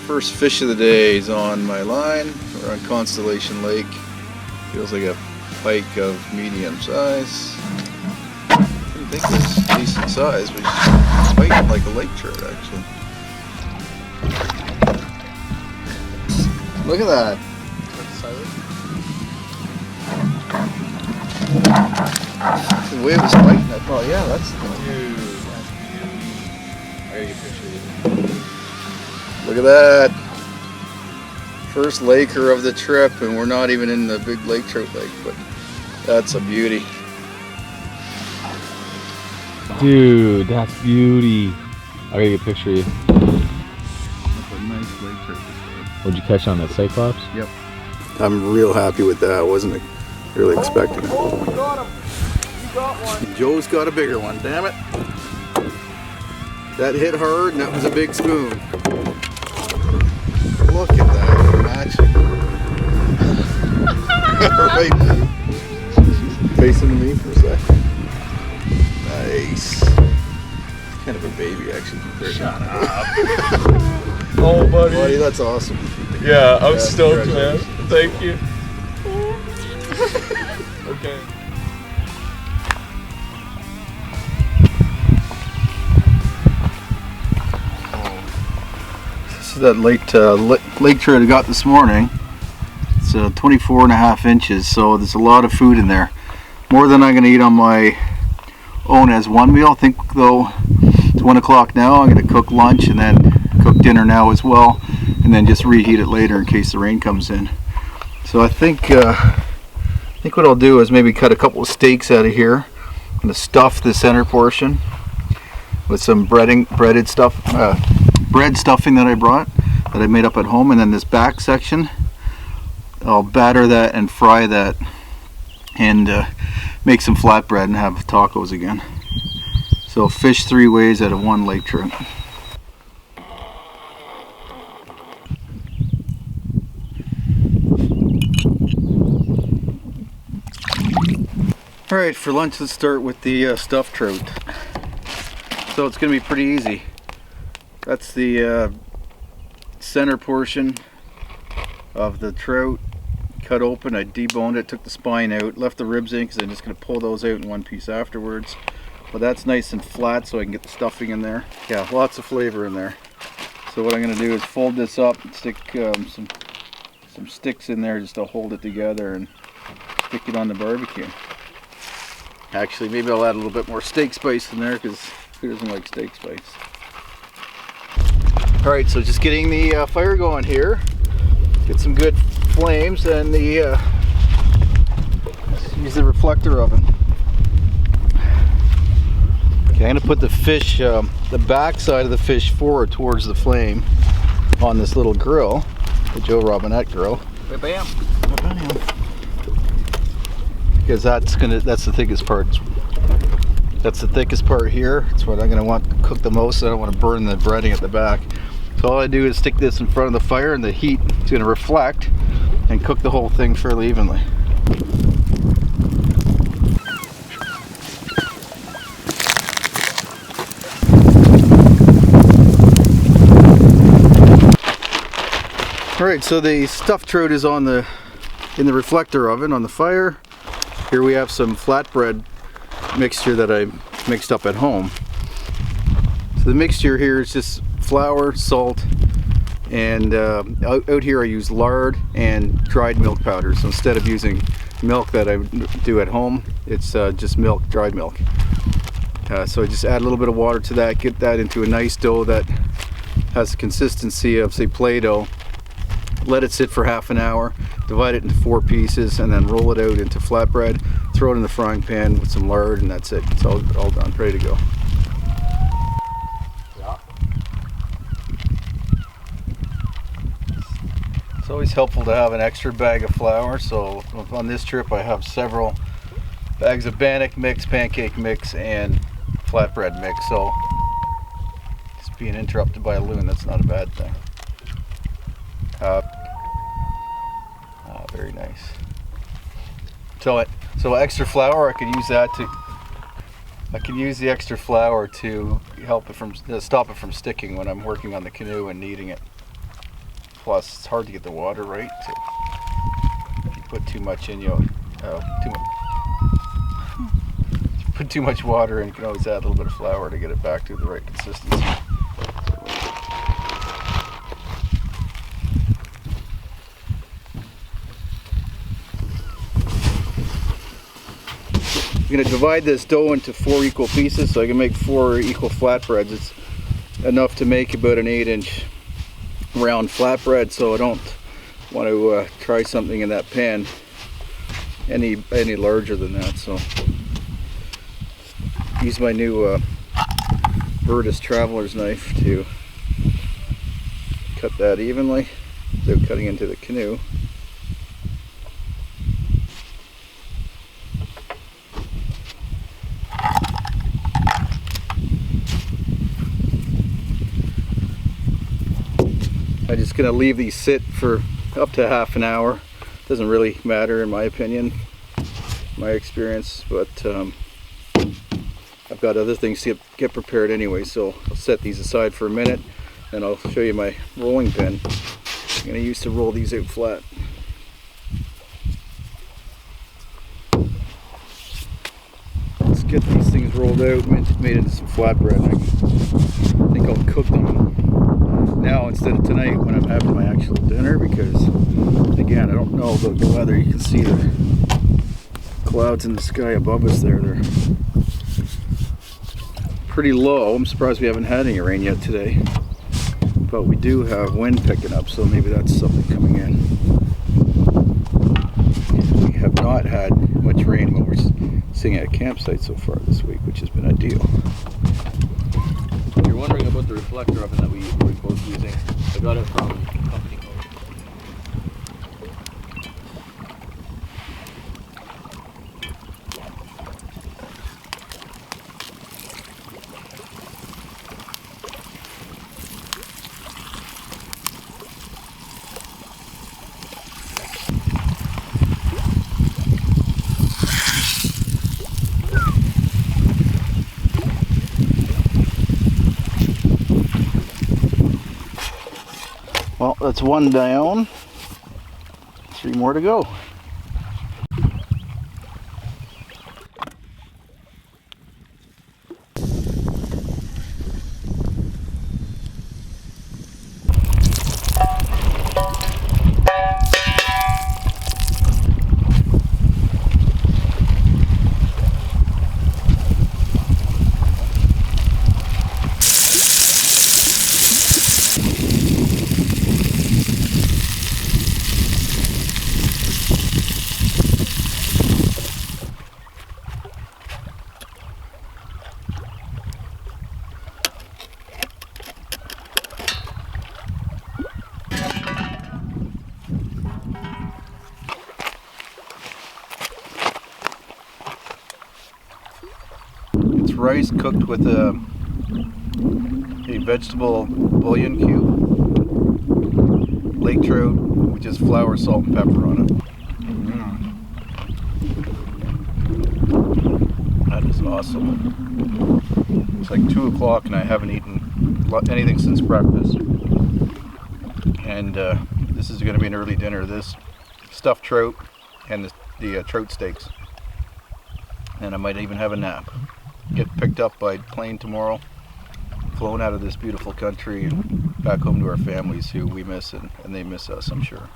First fish of the day is on my line. We're on Constellation Lake. Feels like a pike of medium size. I didn't think it was decent size, but he's fighting like a lake trout actually. Look at that. The way it was fighting, I thought, yeah, that's the Dude, that's beauty. I gotta get a picture of you. Look at that. First laker of the trip, and we're not even in the big lake trout lake, but that's a beauty. Dude, that's beauty. I gotta get a picture of you. That's a nice lake trout. What'd you catch on that Cyclops? Yep. I'm real happy with that. I wasn't really expecting it. Oh, you got him. You got one. Joe's got a bigger one, damn it. That hit hard and that was a big spoon. Look at that, matching. Right. Facing to me for a second. Nice. Kind of a baby actually. Shut up. Oh, buddy. Buddy, that's awesome. Yeah, I'm stoked, man. Thank you. Okay. This is that lake trout I got this morning. It's 24.5 inches, so there's a lot of food in there. More than I'm going to eat on my own as one meal. I think though it's 1 o'clock now. I'm going to cook lunch and then cook dinner now as well, and then just reheat it later in case the rain comes in. So I think what I'll do is maybe cut a couple of steaks out of here. I'm going to stuff the center portion with some bread stuffing that I brought, that I made up at home, and then this back section I'll batter that and fry that and make some flatbread and have tacos again. So fish 3 ways out of 1 lake trout. Alright, for lunch let's start with the stuffed trout. So it's going to be pretty easy. That's the center portion of the trout. Cut open, I deboned it, took the spine out, left the ribs in because I'm just going to pull those out in one piece afterwards. But that's nice and flat so I can get the stuffing in there. Yeah, lots of flavor in there. So what I'm going to do is fold this up and stick some sticks in there just to hold it together and stick it on the barbecue. Actually, maybe I'll add a little bit more steak spice in there because who doesn't like steak spice? Alright, so just getting the fire going here. Get some good flames and use the reflector oven. Okay, I'm going to put the fish, the back side of the fish forward towards the flame on this little grill, the Joe Robinet grill. Bam. Because that's the thickest part. That's the thickest part here. It's what I'm going to want to cook the most. I don't want to burn the breading at the back. So all I do is stick this in front of the fire and the heat is going to reflect and cook the whole thing fairly evenly. Alright, so the stuffed trout is in the reflector oven on the fire. Here we have some flatbread mixture that I mixed up at home. So the mixture here is just flour, salt, and out here I use lard and dried milk powder. So instead of using milk that I do at home, it's just milk, dried milk. So I just add a little bit of water to that, get that into a nice dough that has the consistency of, say, Play-Doh. Let it sit for half an hour, divide it into 4 pieces, and then roll it out into flatbread, throw it in the frying pan with some lard, and that's it. It's all done, ready to go. It's always helpful to have an extra bag of flour, so on this trip I have several bags of bannock mix, pancake mix, and flatbread mix, so just being interrupted by a loon, that's not a bad thing. Very nice. So extra flour, I can use that to. I can use the extra flour to help it from stop it from sticking when I'm working on the canoe and kneading it. Plus, it's hard to get the water right. So if you put too much in, put too much water in, you can always add a little bit of flour to get it back to the right consistency. I'm going to divide this dough into 4 equal pieces so I can make 4 equal flatbreads. It's enough to make about an 8-inch round flatbread, so I don't want to try something in that pan any larger than that. So use my new Virtus Traveler's knife to cut that evenly without cutting into the canoe. I'm just going to leave these sit for up to half an hour. Doesn't really matter in my opinion, my experience, but I've got other things to get prepared anyway, so I'll set these aside for a minute and I'll show you my rolling pin I'm going to use to roll these out flat. Let's get these things rolled out, made into some flatbread. I think I'll cook them now instead of tonight when I'm having my actual dinner, because again, I don't know about the weather. You can see the clouds in the sky above us there. They're pretty low. I'm surprised we haven't had any rain yet today, but we do have wind picking up, so maybe that's something coming in. We have not had much rain when we're sitting at a campsite so far this week, which has been ideal. You're wondering about the reflector oven that we were both using. I got it from Company Code. Well, that's one down, 3 more to go. It's rice cooked with a vegetable bouillon cube, lake trout with just flour, salt, and pepper on it. That is awesome. It's like 2 o'clock and I haven't eaten anything since breakfast. And this is going to be an early dinner. This stuffed trout and the trout steaks. And I might even have a nap. Get picked up by plane tomorrow, flown out of this beautiful country and back home to our families who we miss, and they miss us, I'm sure.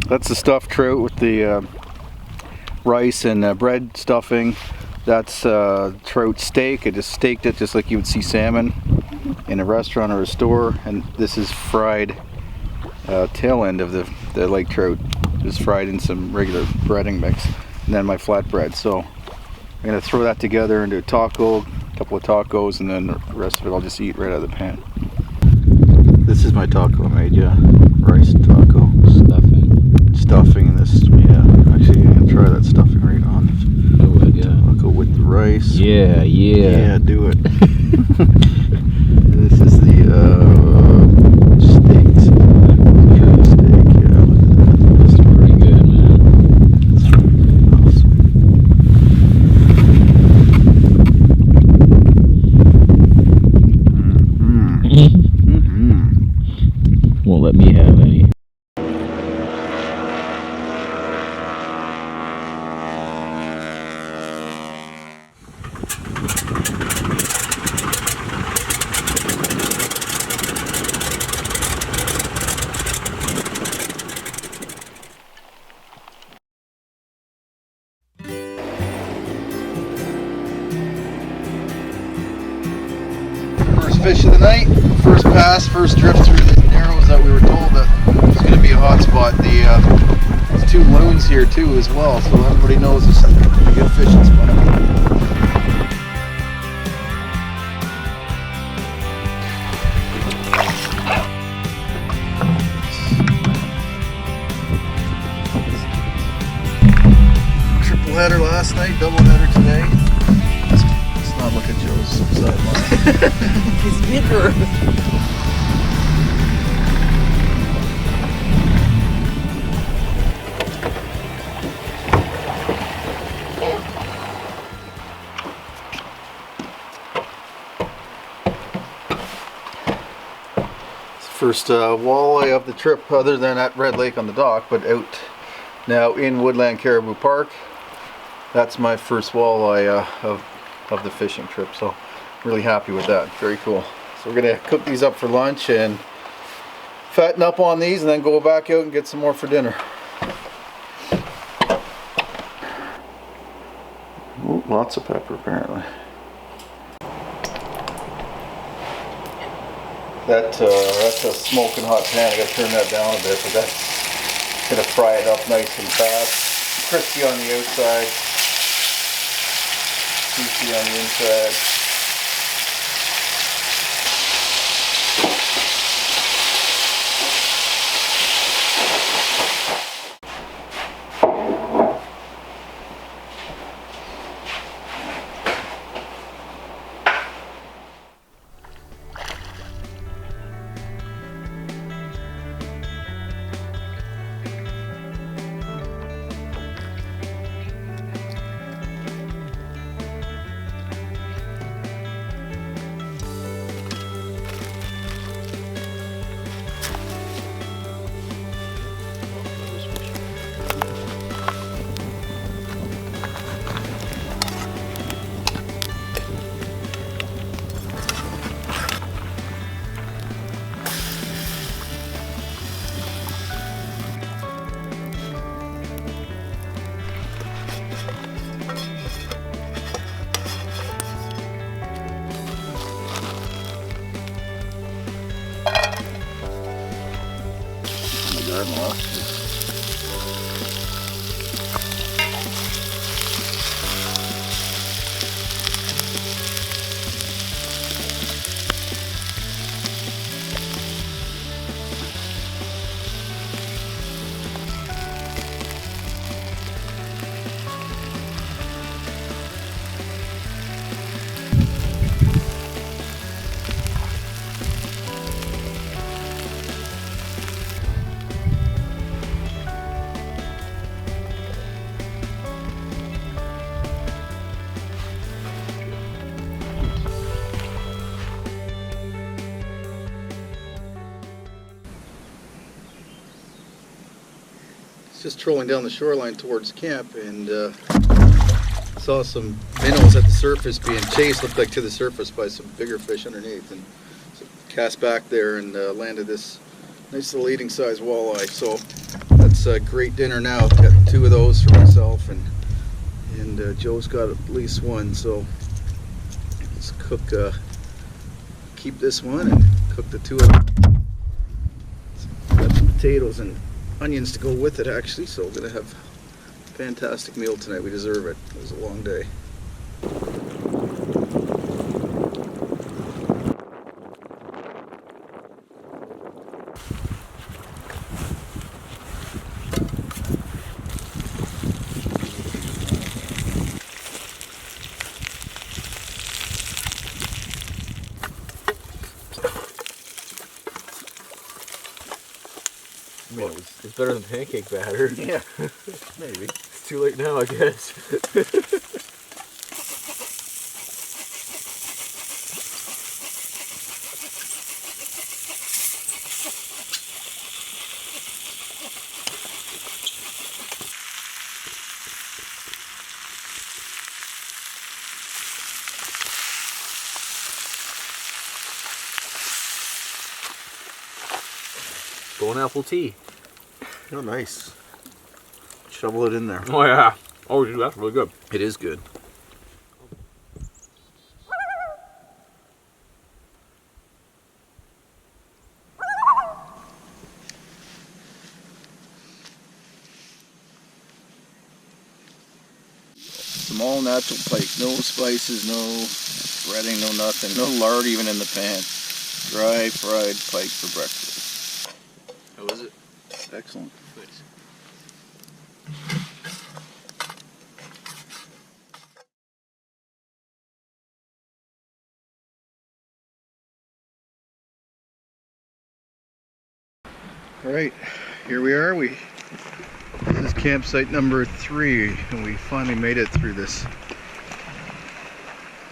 That's the stuffed trout with the rice and bread stuffing. That's trout steak. I just staked it just like you would see salmon in a restaurant or a store. And this is fried tail end of the lake trout, just fried in some regular breading mix. And then my flatbread. So I'm going to throw that together into a taco, couple of tacos, and then the rest of it I'll just eat right out of the pan. This is my taco I made, yeah. Rice taco. Stuffing in this, yeah. Actually, I'm gonna try that stuffing right on. Do it, yeah. Taco with the rice. Yeah. Yeah, do it. This is the steaks. Trim steak, yeah. Look at that. That's pretty good, man. That's freaking awesome. Won't let me have any. First fish of the night, first pass, first drift through the narrows that we were told that was going to be a hot spot. There's 2 loons here too as well, so everybody knows it's a good fishing spot. Triple header last night, double header today. Let's not look at Joe's sideline. He's bigger. First walleye of the trip, other than at Red Lake on the dock, but out now in Woodland Caribou Park. That's my first walleye of the fishing trip, so really happy with that. Very cool. So we're gonna cook these up for lunch and fatten up on these, and then go back out and get some more for dinner. Ooh, lots of pepper apparently. That's a smoking hot pan. I gotta turn that down a bit, but that's gonna fry it up nice and fast. Crispy on the outside, juicy on the inside. Just trolling down the shoreline towards camp, and saw some minnows at the surface being chased, looked like to the surface, by some bigger fish underneath, and so cast back there and landed this nice little eating size walleye. So that's a great dinner now. Got 2 of those for myself, and Joe's got at least 1, so let's cook, keep this one and cook the 2 of them. Got some potatoes and onions to go with it actually, so we're gonna have a fantastic meal tonight. We deserve it. It was a long day. I mean, it's better than pancake batter. Yeah, maybe. It's too late now, I guess. Bone apple tea. Oh, nice. Shovel it in there. Oh yeah. Oh, dude, that's really good. It is good. Some all natural pike. No spices, no breading, no nothing. No lard even in the pan. Dry fried pike for breakfast. How is it? Excellent. Thanks. All right, here we are. This is campsite number 3, and we finally made it through this.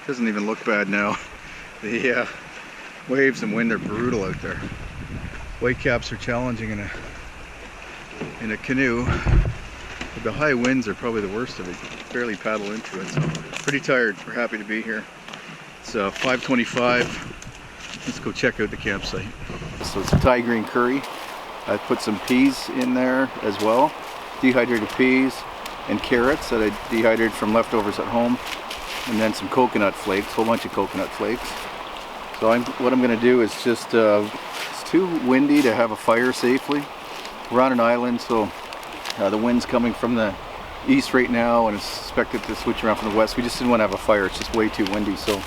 Doesn't even look bad now. The waves and wind are brutal out there. Whitecaps are challenging in a canoe. But the high winds are probably the worst of it. You can barely paddle into it. So pretty tired. We're happy to be here. It's 5:25. Let's go check out the campsite. So it's a Thai green curry. I put some peas in there as well, dehydrated peas and carrots that I dehydrated from leftovers at home, and then some coconut flakes, a whole bunch of coconut flakes. So what I'm going to do is just, it's too windy to have a fire safely. We're on an island, so the wind's coming from the east right now, and it's expected to switch around from the west. We just didn't want to have a fire, it's just way too windy, so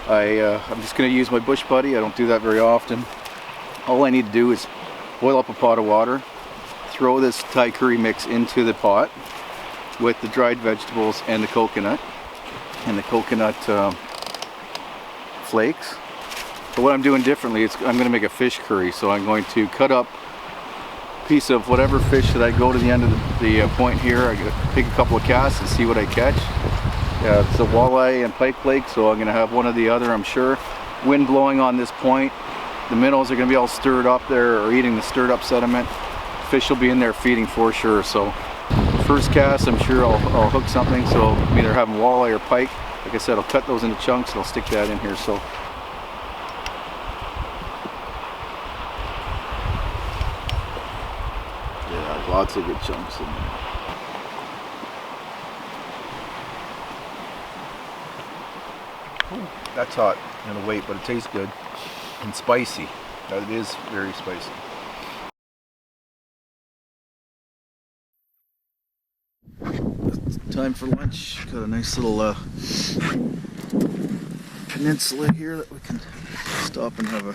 I'm just going to use my bush buddy. I don't do that very often. All I need to do is boil up a pot of water, throw this Thai curry mix into the pot with the dried vegetables and the coconut flakes. But what I'm doing differently is I'm going to make a fish curry. So I'm going to cut up a piece of whatever fish that I go to the end of the point here. I'm going to take a couple of casts and see what I catch. It's a walleye and pike flake, so I'm going to have one or the other, I'm sure. Wind blowing on this point. The minnows are going to be all stirred up there, or eating the stirred up sediment. Fish will be in there feeding for sure. So first cast, I'm sure I'll hook something. So I'm either having walleye or pike. Like I said, I'll cut those into chunks and I'll stick that in here. So yeah, lots of good chunks in there. Ooh, that's hot in the weight, but it tastes good. And spicy. It is very spicy. Time for lunch. Got a nice little peninsula here that we can stop and have a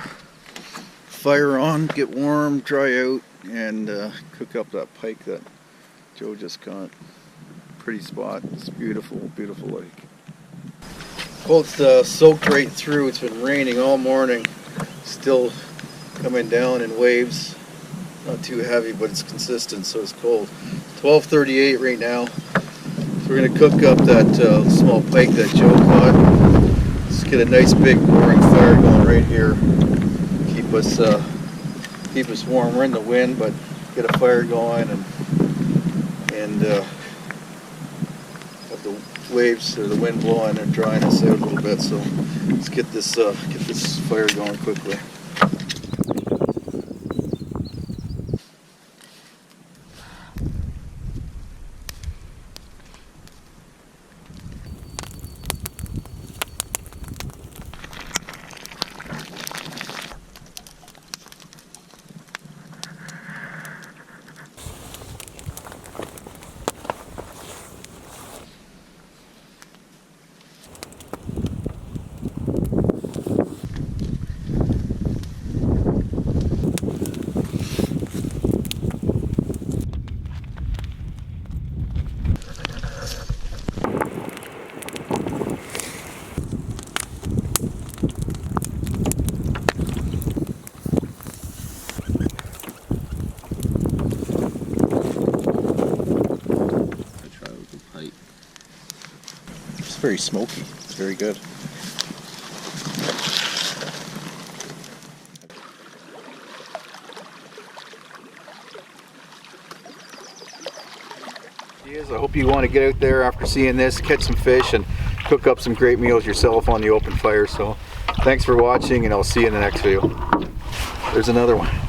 fire on, get warm, dry out, and cook up that pike that Joe just caught. Pretty spot. It's beautiful, beautiful lake. Both soaked right through. It's been raining all morning. Still coming down in waves. Not too heavy, but it's consistent, so it's cold. 12:38 right now. So we're going to cook up that small pike that Joe caught. Let's get a nice big roaring fire going right here. Keep us warm. We're in the wind, but get a fire going and have the waves or the wind blowing and drying us out a little bit. So let's get this fire going quickly. very smoky. It's very good. I hope you want to get out there after seeing this, catch some fish, and cook up some great meals yourself on the open fire. So thanks for watching, and I'll see you in the next video. There's another one.